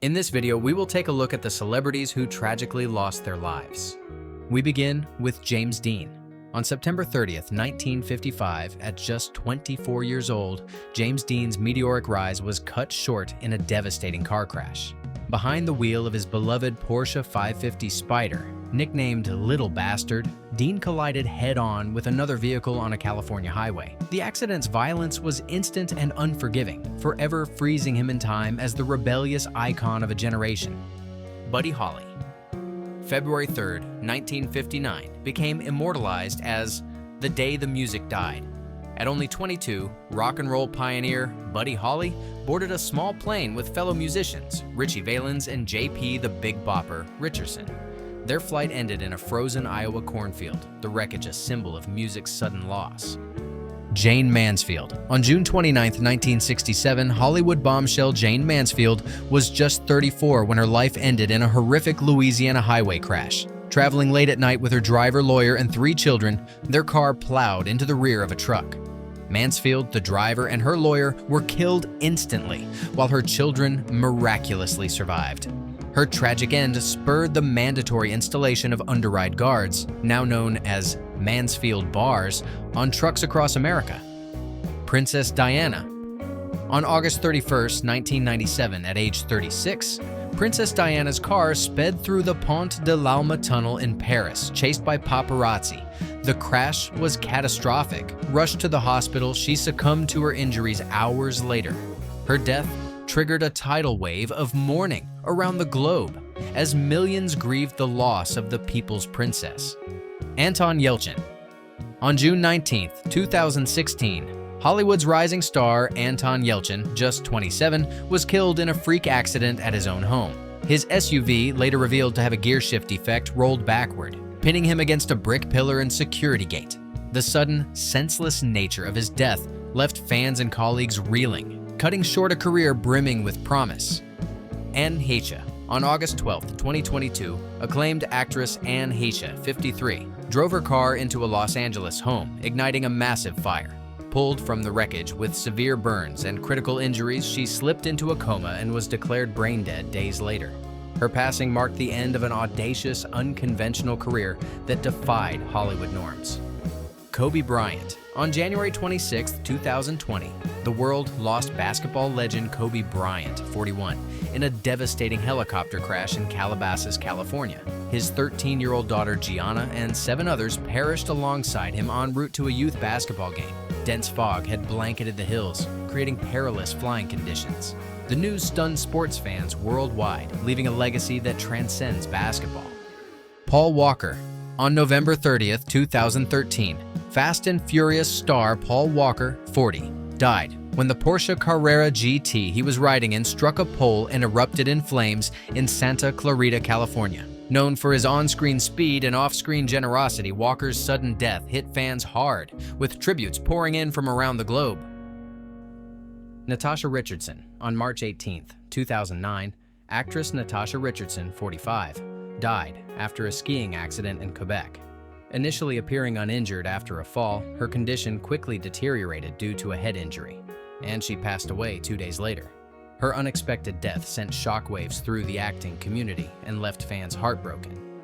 In this video, we will take a look at the celebrities who tragically lost their lives. We begin with James Dean. On September 30th, 1955, at just 24 years old, James Dean's meteoric rise was cut short in a devastating car crash. Behind the wheel of his beloved Porsche 550 Spyder, nicknamed Little Bastard, Dean collided head-on with another vehicle on a California highway. The accident's violence was instant and unforgiving, forever freezing him in time as the rebellious icon of a generation. Buddy Holly. February 3rd, 1959, became immortalized as the day the music died. At only 22, rock and roll pioneer Buddy Holly boarded a small plane with fellow musicians Ritchie Valens and J.P. the Big Bopper Richardson. Their flight ended in a frozen Iowa cornfield, the wreckage a symbol of music's sudden loss. Jane Mansfield. On June 29, 1967, Hollywood bombshell Jane Mansfield was just 34 when her life ended in a horrific Louisiana highway crash. Traveling late at night with her driver, lawyer, and 3 children, their car plowed into the rear of a truck. Mansfield, the driver, and her lawyer were killed instantly, while her children miraculously survived. Her tragic end spurred the mandatory installation of underride guards, now known as Mansfield bars, on trucks across America. Princess Diana. On August 31, 1997, at age 36, Princess Diana's car sped through the Pont de l'Alma tunnel in Paris, chased by paparazzi. The crash was catastrophic. Rushed to the hospital, she succumbed to her injuries hours later. Her death triggered a tidal wave of mourning around the globe as millions grieved the loss of the people's princess. Anton Yelchin. On June 19, 2016, Hollywood's rising star Anton Yelchin, just 27, was killed in a freak accident at his own home. His SUV, later revealed to have a gearshift defect, rolled backward, pinning him against a brick pillar and security gate. The sudden, senseless nature of his death left fans and colleagues reeling, cutting short a career brimming with promise. Anne Heche. On August 12, 2022, acclaimed actress Anne Heche, 53, drove her car into a Los Angeles home, igniting a massive fire. Pulled from the wreckage with severe burns and critical injuries, she slipped into a coma and was declared brain dead days later. Her passing marked the end of an audacious, unconventional career that defied Hollywood norms. Kobe Bryant. On January 26, 2020, the world lost basketball legend Kobe Bryant, 41, in a devastating helicopter crash in Calabasas, California. His 13-year-old daughter Gianna and 7 others perished alongside him en route to a youth basketball game. Dense fog had blanketed the hills, creating perilous flying conditions. The news stunned sports fans worldwide, leaving a legacy that transcends basketball. Paul Walker. On November 30, 2013, Fast and Furious star Paul Walker, 40, died when the Porsche Carrera GT he was riding in struck a pole and erupted in flames in Santa Clarita, California. Known for his on-screen speed and off-screen generosity, Walker's sudden death hit fans hard, with tributes pouring in from around the globe. Natasha Richardson. On March 18, 2009, actress Natasha Richardson, 45, died after a skiing accident in Quebec. Initially appearing uninjured after a fall, her condition quickly deteriorated due to a head injury, and she passed away 2 days later. Her unexpected death sent shockwaves through the acting community and left fans heartbroken.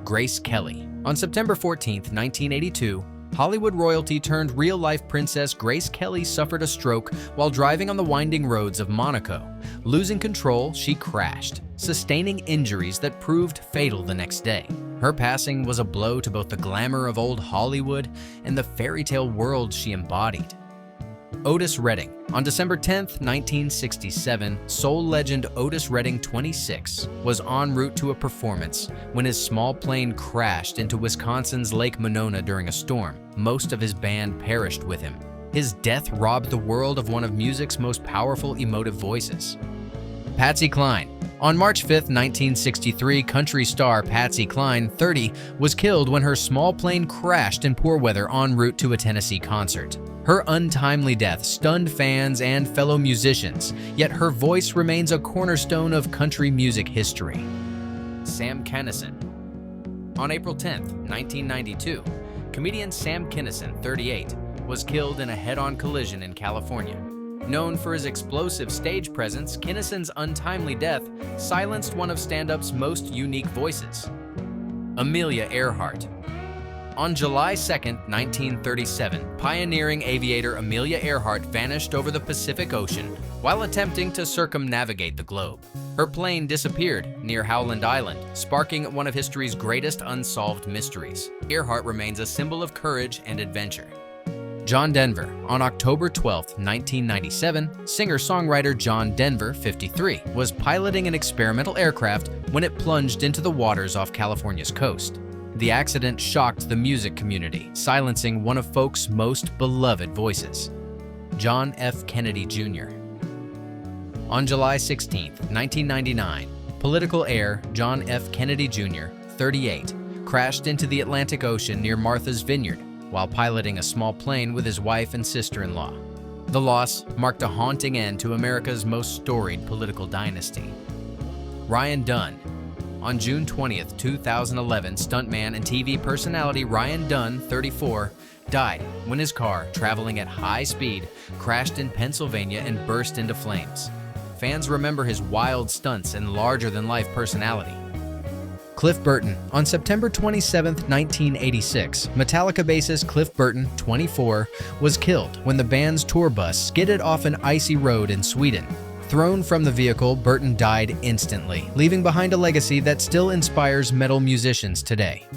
Grace Kelly. On September 14, 1982, Hollywood royalty turned real-life princess Grace Kelly suffered a stroke while driving on the winding roads of Monaco. Losing control, she crashed, sustaining injuries that proved fatal the next day. Her passing was a blow to both the glamour of old Hollywood and the fairy tale world she embodied. Otis Redding. On December 10, 1967, soul legend Otis Redding, 26, was en route to a performance when his small plane crashed into Wisconsin's Lake Monona during a storm. Most of his band perished with him. His death robbed the world of one of music's most powerful emotive voices. Patsy Cline. On March 5, 1963, country star Patsy Cline, 30, was killed when her small plane crashed in poor weather en route to a Tennessee concert. Her untimely death stunned fans and fellow musicians, yet her voice remains a cornerstone of country music history. Sam Kinison. On April 10, 1992, comedian Sam Kinison, 38, was killed in a head-on collision in California. Known for his explosive stage presence, Kinnison's untimely death silenced one of stand-up's most unique voices. Amelia Earhart. On July 2, 1937, pioneering aviator Amelia Earhart vanished over the Pacific Ocean while attempting to circumnavigate the globe. Her plane disappeared near Howland Island, sparking one of history's greatest unsolved mysteries. Earhart remains a symbol of courage and adventure. John Denver. On October 12, 1997, singer-songwriter John Denver, 53, was piloting an experimental aircraft when it plunged into the waters off California's coast. The accident shocked the music community, silencing one of folk's most beloved voices. John F. Kennedy Jr. On July 16, 1999, political heir John F. Kennedy Jr., 38, crashed into the Atlantic Ocean near Martha's Vineyard while piloting a small plane with his wife and sister-in-law. The loss marked a haunting end to America's most storied political dynasty. Ryan Dunn. On June 20, 2011, stuntman and TV personality Ryan Dunn, 34, died when his car, traveling at high speed, crashed in Pennsylvania and burst into flames. Fans remember his wild stunts and larger-than-life personality. Cliff Burton. On September 27, 1986, Metallica bassist Cliff Burton, 24, was killed when the band's tour bus skidded off an icy road in Sweden. Thrown from the vehicle, Burton died instantly, leaving behind a legacy that still inspires metal musicians today.